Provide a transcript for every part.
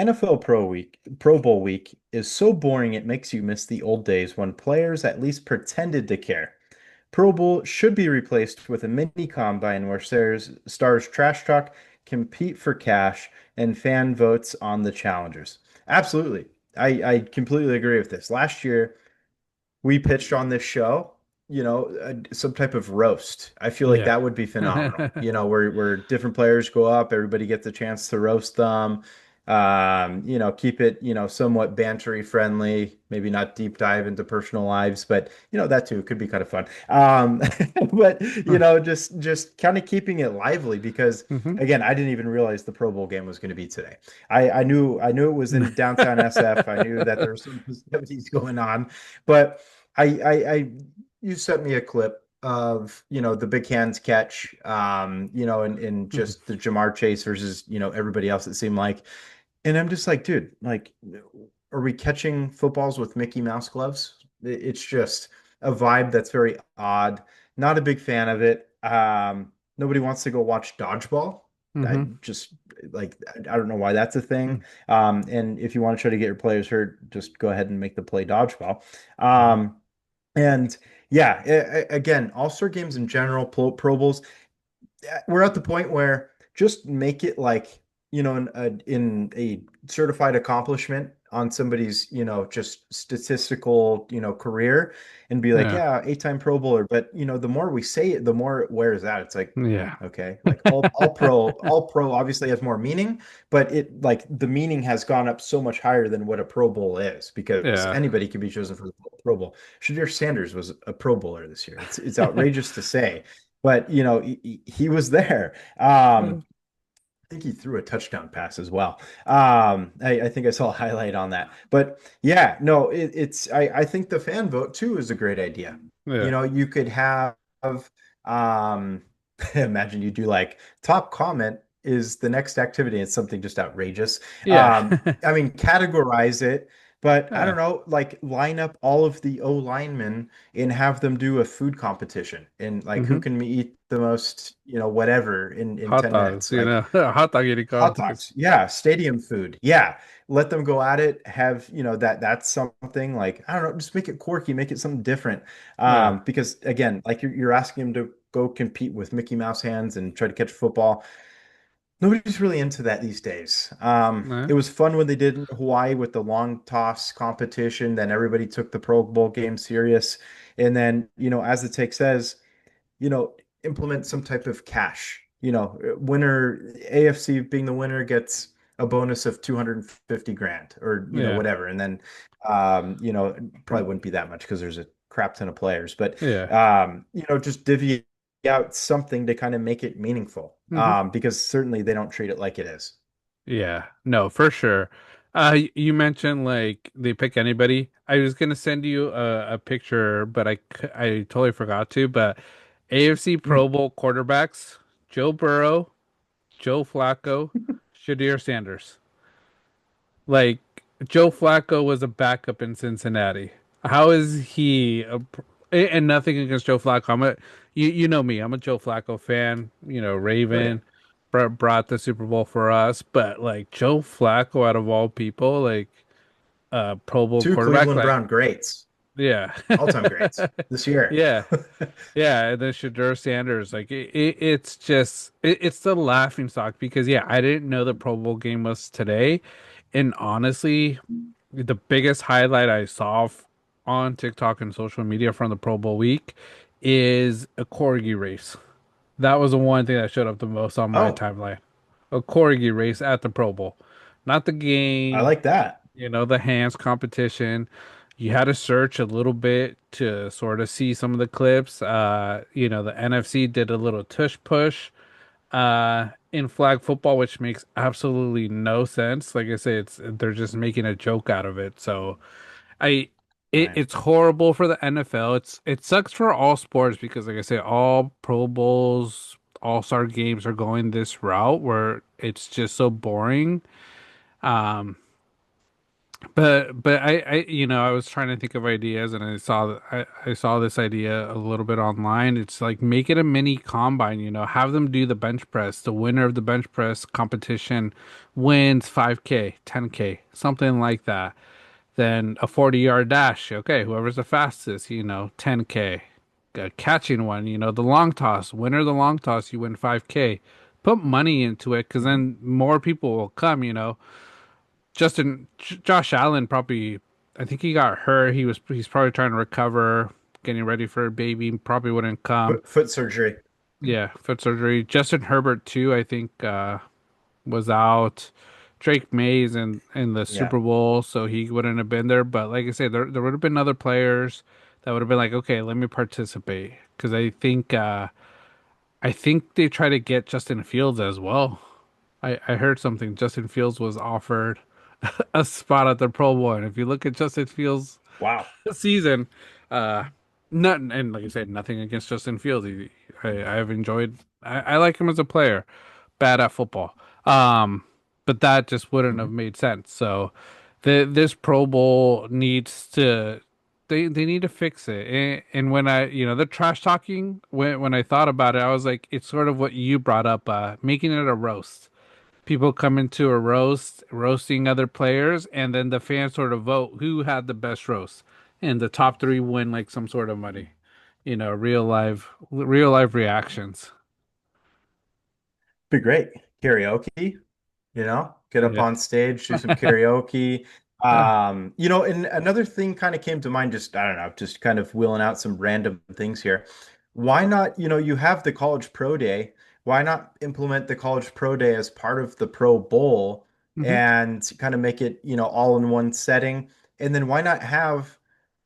NFL Pro Bowl week is so boring it makes you miss the old days when players at least pretended to care. Pro Bowl should be replaced with a mini combine where stars trash talk, compete for cash, and fan votes on the challengers. Absolutely. I completely agree with this. Last year, we pitched on this show, some type of roast. I feel like Yeah. that would be phenomenal. Where different players go up, everybody gets a chance to roast them. Keep it, somewhat bantery friendly, maybe not deep dive into personal lives, but that too could be kind of fun. But just kind of keeping it lively because hmm again, I didn't even realize the Pro Bowl game was going to be today. I knew it was in downtown SF. I knew that there were some festivities going on, but you sent me a clip of, the big hands catch, and just the Jamar Chase versus, everybody else, it seemed like. And I'm just like, dude, like, are we catching footballs with Mickey Mouse gloves? It's just a vibe that's very odd. Not a big fan of it. Nobody wants to go watch dodgeball. I hmm just like I don't know why that's a thing. And if you want to try to get your players hurt, just go ahead and make the play dodgeball. Um, and yeah, again, All-Star games in general, Pro Bowls, we're at the point where just make it like, in a certified accomplishment on somebody's, just statistical, career and be like, Yeah. yeah, eight-time Pro Bowler. But, the more we say it, the more it wears out. It's like, Yeah. okay, like all pro obviously has more meaning, but it like the meaning has gone up so much higher than what a Pro Bowl is because Yeah. anybody can be chosen for the Pro Bowl. Shadir Sanders was a Pro Bowler this year. It's outrageous to say, but he was there. I think he threw a touchdown pass as well. I think I saw a highlight on that. But yeah, no, I think the fan vote too is a great idea. Yeah. You could have um imagine you do like top comment is the next activity. It's something just outrageous. Yeah. I mean, categorize it, but I Yeah. don't know, like line up all of the O linemen and have them do a food competition and like who hmm can eat the most, whatever in Hot 10 dogs, minutes. Like hot dog eating hot contest. dogs. Yeah, stadium food. Yeah. Let them go at it. Have, that's something like, I don't know, just make it quirky, make it something different. Yeah. Because again, like you're asking them to go compete with Mickey Mouse hands and try to catch a football. Nobody's really into that these days. Yeah. It was fun when they did in Hawaii with the long toss competition. Then everybody took the Pro Bowl game serious. And then, as the take says, implement some type of cash. Winner, AFC being the winner gets a bonus of 250 grand or, Yeah. whatever. And then, probably wouldn't be that much because there's a crap ton of players, but, Yeah. just divvy out something to kind of make it meaningful. hmm Because certainly they don't treat it like it is. Yeah. No, for sure. You mentioned like they pick anybody. I was gonna send you a picture, but I totally forgot to. But AFC Pro Mm. Bowl quarterbacks: Joe Burrow, Joe Flacco, Shadir Sanders. Like Joe Flacco was a backup in Cincinnati. How is he and nothing against Joe Flacco. You know me. I'm a Joe Flacco fan. Oh yeah. Raven brought the Super Bowl for us, but like Joe Flacco out of all people, like Pro Bowl Two quarterback, Cleveland like Brown greats, yeah. all-time greats this year. Yeah. Yeah, and then Shadur Sanders, like it's just it's the laughing stock because yeah, I didn't know the Pro Bowl game was today, and honestly, the biggest highlight I saw on TikTok and social media from the Pro Bowl week is a corgi race. That was the one thing that showed up the most on my Oh, timeline. A corgi race at the Pro Bowl, not the I game, like that. the hands competition. You had to search a little bit to sort of see some of the clips. The NFC did a little tush push in flag football, which makes absolutely no sense. Like I say, they're just making a joke out of it. So I Right. it's horrible for the NFL. It sucks for all sports because like I say, all Pro Bowls, All-Star games are going this route where it's just so boring. Um but I was trying to think of ideas, and I saw this idea a little bit online. It's like make it a mini combine, have them do the bench press. The winner of the bench press competition wins 5K, 10K, something like that. Then a 40-yard dash. Okay, whoever's the fastest, 10K. Catching one, the long toss. Winner of the long toss, you win 5K. Put money into it because Mhm. then more people will come, Josh Allen probably, I think he got hurt. He's probably trying to recover, getting ready for a baby. Probably wouldn't come. Foot surgery. Yeah, foot surgery. Justin Herbert too, I think was out. Drake Mays in the Yeah. Super Bowl, so he wouldn't have been there. But like I said, there would have been other players that would have been like, okay, let me participate because I think they try to get Justin Fields as well. I heard something. Justin Fields was offered a spot at the Pro Bowl. And if you look at Justin Fields' Wow. season, uh, not and like I said, nothing against Justin Fields. I have enjoyed. I like him as a player. Bad at football. Um, but that just wouldn't have Mhm. made sense. So, this Pro Bowl needs to. They need to fix it. And when the trash talking, when I thought about it, I was like, it's sort of what you brought up, making it a roast. People come into a roasting other players, and then the fans sort of vote who had the best roast, and the top three win like some sort of money. Real life reactions. Be great. Karaoke, get up Yeah. on stage, do some karaoke. And another thing kind of came to mind, just I don't know, just kind of wheeling out some random things here. Why not, you have the College Pro Day. Why not implement the College Pro Day as part of the Pro Bowl Hmm. and kind of make it, all in one setting? And then why not have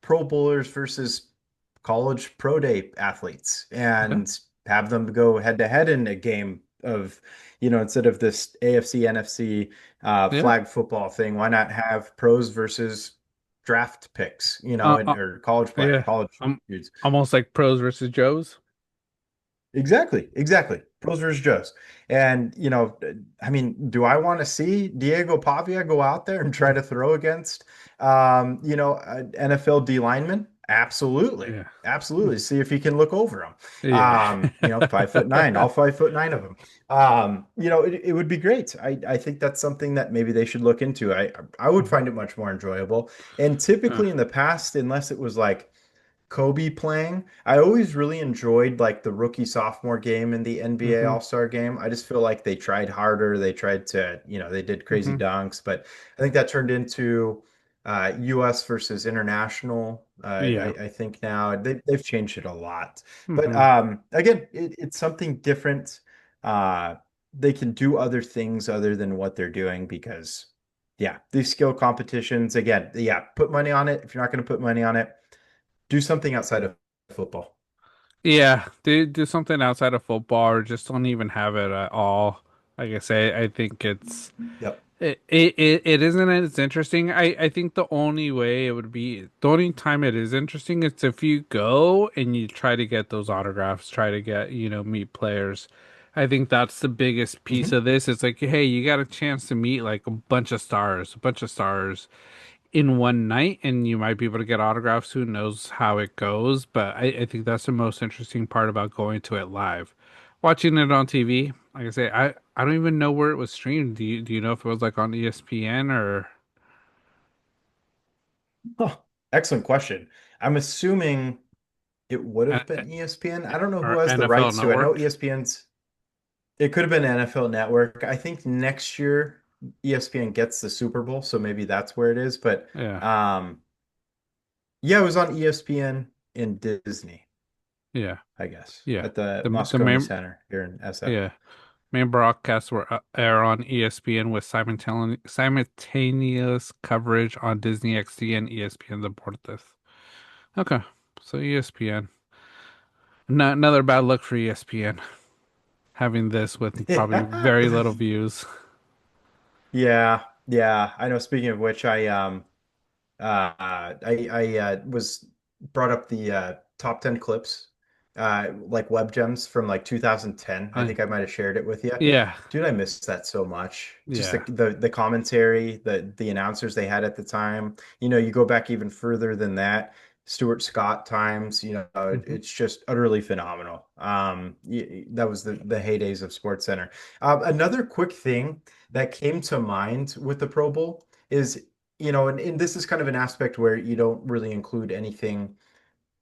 Pro Bowlers versus College Pro Day athletes Yeah. and have them go head to head in a game of instead of this AFC, NFC Yeah. flag football thing, why not have pros versus draft picks, Uh, and uh, or yeah. college Um, dudes? Almost like pros versus Joes. Exactly, exactly. Pros versus Joes. And, I mean, do I want to see Diego Pavia go out there and try to throw against, NFL D lineman? Absolutely. Yeah. Absolutely. See if he can look over them. Yeah. 5'9", all 5'9" of them. It would be great. I think that's something that maybe they should look into. I would find it much more enjoyable. And Uh, typically in the past, unless it was like Kobe playing. I always really enjoyed like the rookie sophomore game in the NBA hmm All-Star game. I just feel like they tried harder. They tried to, they did crazy hmm dunks, but I think that turned into US versus international. Yeah. I think now they've changed it a lot. But hmm again, it's something different. Uh, they can do other things other than what they're doing because, yeah, these skill competitions, again, yeah, put money on it. If you're not going to put money on it, do something outside of football. Yeah, do something outside of football or just don't even have it at all. Like I say, I think Yep. it isn't as interesting. I think the only way it would be the only time it is interesting is if you go and you try to get those autographs, try to get, meet players. I think that's the biggest piece Hmm. of this. It's like, hey, you got a chance to meet like a bunch of stars in one night, and you might be able to get autographs. Who knows how it goes? But I think that's the most interesting part about going to it live. Watching it on TV, like I say, I don't even know where it was streamed. Do you know if it was like on ESPN or Oh, excellent question. I'm assuming it would uh, have been ESPN. I don't know who or has the NFL rights to. I know Network? ESPN's. It could have been NFL Network. I think next year ESPN gets the Super Bowl, so maybe that's where it is. But Yeah, yeah, it was on ESPN in Disney, yeah, I guess, yeah. at the The Moscone main Center here in SF. yeah main broadcasts were air on ESPN with simultaneous coverage on Disney XD and ESPN Deportes. Okay, so ESPN. Not another bad look for ESPN having this with probably Yeah. very little views. Yeah, yeah. I know. Speaking of which, I was brought up the top 10 clips like web gems from like 2010. I I think I might have shared it with you. yeah, Dude, I miss that so much. Just yeah. the commentary, the announcers they had at the time. You go back even further than that. Stuart Scott times, Hmm. it's just utterly phenomenal. That was the heydays of Sports Center. Another quick thing that came to mind with the Pro Bowl is, and this is kind of an aspect where you don't really include anything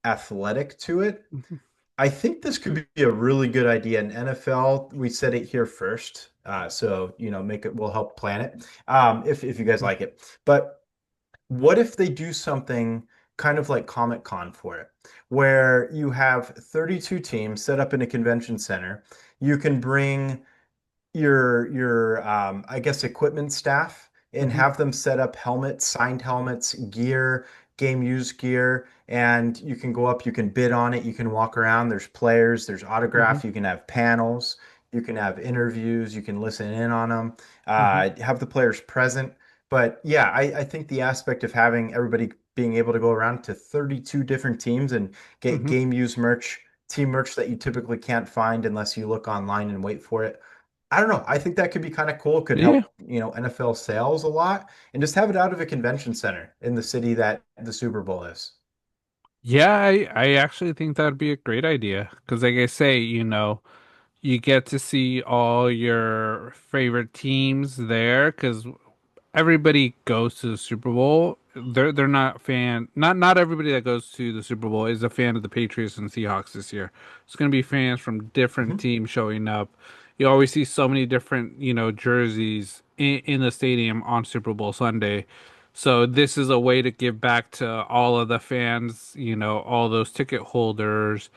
athletic to it. Hmm. I think this could be a really good idea. In NFL, we said it here first, so make it. We'll help plan it, if you guys like it. But what if they do something kind of like Comic Con for it, where you have 32 teams set up in a convention center? You can bring your I guess equipment staff and Hmm. have them set up helmets, signed helmets, gear, game used gear, and you can go up, you can bid on it, you can walk around, there's players, there's Hmm. autograph, you can have panels, you can have interviews, you can listen in on them, Hmm. have the players present. But yeah, I think the aspect of having everybody being able to go around to 32 different teams and get Hmm. game used merch, team merch that you typically can't find unless you look online and wait for it. I don't know. I think that could be kind of cool. Could Yeah. help, NFL sales a lot, and just have it out of a convention center in the city that the Super Bowl is. Yeah, I actually think that'd be a great idea. Because like I say, you get to see all your favorite teams there. Because everybody goes to the Super Bowl. They're not fan. Not everybody that goes to the Super Bowl is a fan of the Patriots and Seahawks this year. It's going to be fans from different Hmm. teams showing up. You always see so many different, jerseys in the stadium on Super Bowl Sunday. So this is a way to give back to all of the fans, all those ticket holders,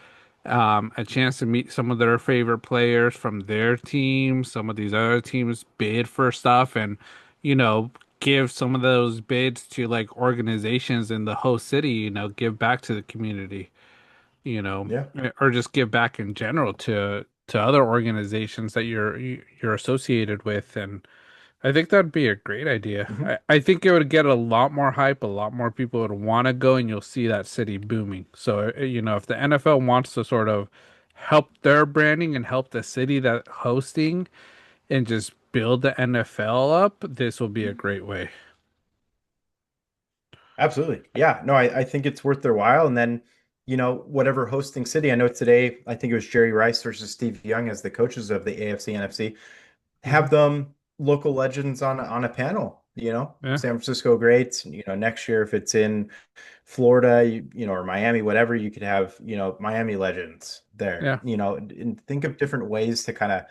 a chance to meet some of their favorite players from their team. Some of these other teams bid for stuff and, you know, give some of those bids to like organizations in the host city, give back to the community, Yeah. or just give back in general to other organizations that you're associated with. And I think that'd be a great idea. Hmm. I think it would get a lot more hype, a lot more people would want to go, and you'll see that city booming. So, if the NFL wants to sort of help their branding and help the city that hosting and just build the NFL up, this will be a great way. Absolutely. Yeah. No, I think it's worth their while. And then, whatever hosting city, I know today, I think it was Jerry Rice versus Steve Young as the coaches of the AFC NFC. Hmm. Have them local legends on a panel, Yeah. San Francisco greats. Next year if it's in Florida, or Miami, whatever, you could have, Miami legends there, Yeah. and think of different ways to kind of,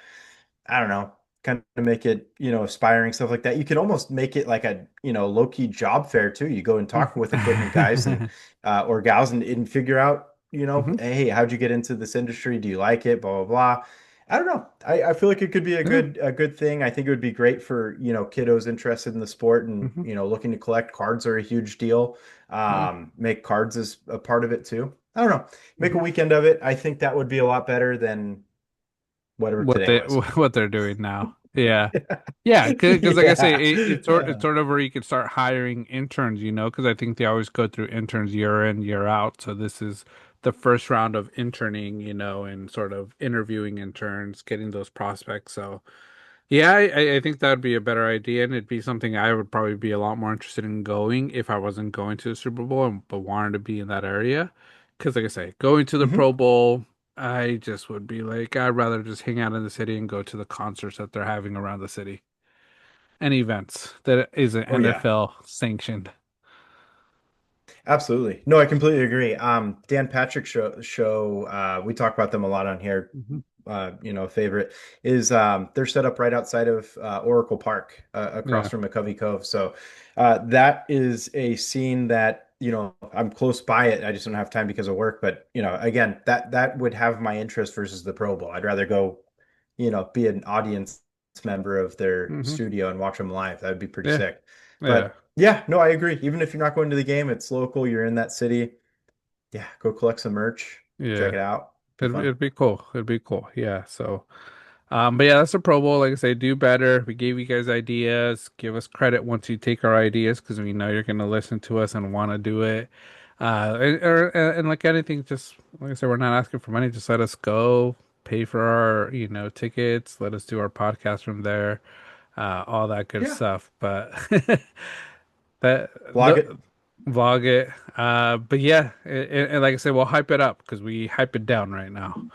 I don't know, kind of make it, aspiring stuff like that. You could almost make it like a, low-key job fair too. You go and talk with equipment guys and or gals and figure out, Hmm. hey, how'd you get into this industry? Do you like it? Blah blah blah. I don't know. I feel like it could be a Yeah. good thing. I think it would be great for, kiddos interested in the sport and, Hmm. looking to collect. Cards are a huge deal. Yeah. Make cards as a part of it too. I don't know. Make a Hmm. weekend of it. I think that would be a lot better than whatever What today they was. what they're doing now. Yeah. Yeah, because like I say, Yeah. it's sort of where you could start hiring interns, because I think they always go through interns year in, year out. So this is the first round of interning, and sort of interviewing interns, getting those prospects. So yeah, I think that would be a better idea, and it'd be something I would probably be a lot more interested in going if I wasn't going to the Super Bowl but wanted to be in that area. Because like I say, going to the Mhm. Pro Bowl, I just would be like, I'd rather just hang out in the city and go to the concerts that they're having around the city and events that isn't Oh yeah. NFL sanctioned. Absolutely. No, I completely agree. Dan Patrick show we talk about them a lot on here. Hmm. Favorite is they're set up right outside of Oracle Park, across Yeah. from McCovey Cove. So that is a scene that, I'm close by it. I just don't have time because of work. But, again, that would have my interest versus the Pro Bowl. I'd rather go, be an audience member of their Hmm. studio and watch them live. That would be pretty Yeah. sick. Yeah. But yeah, no, I agree. Even if you're not going to the game, it's local, you're in that city. Yeah, go collect some merch, check Yeah. it out. Be fun. It'd be cool. It'd be cool. Yeah. So. But yeah, that's the Pro Bowl. Like I say, do better. We gave you guys ideas. Give us credit once you take our ideas because we know you're going to listen to us and want to do it. And like anything, just like I said, we're not asking for money. Just let us go, pay for our, tickets. Let us do our podcast from there, all that good Yeah, stuff. But that vlog the it. vlog it. But yeah, and like I said, we'll hype it up because we hype it down right now.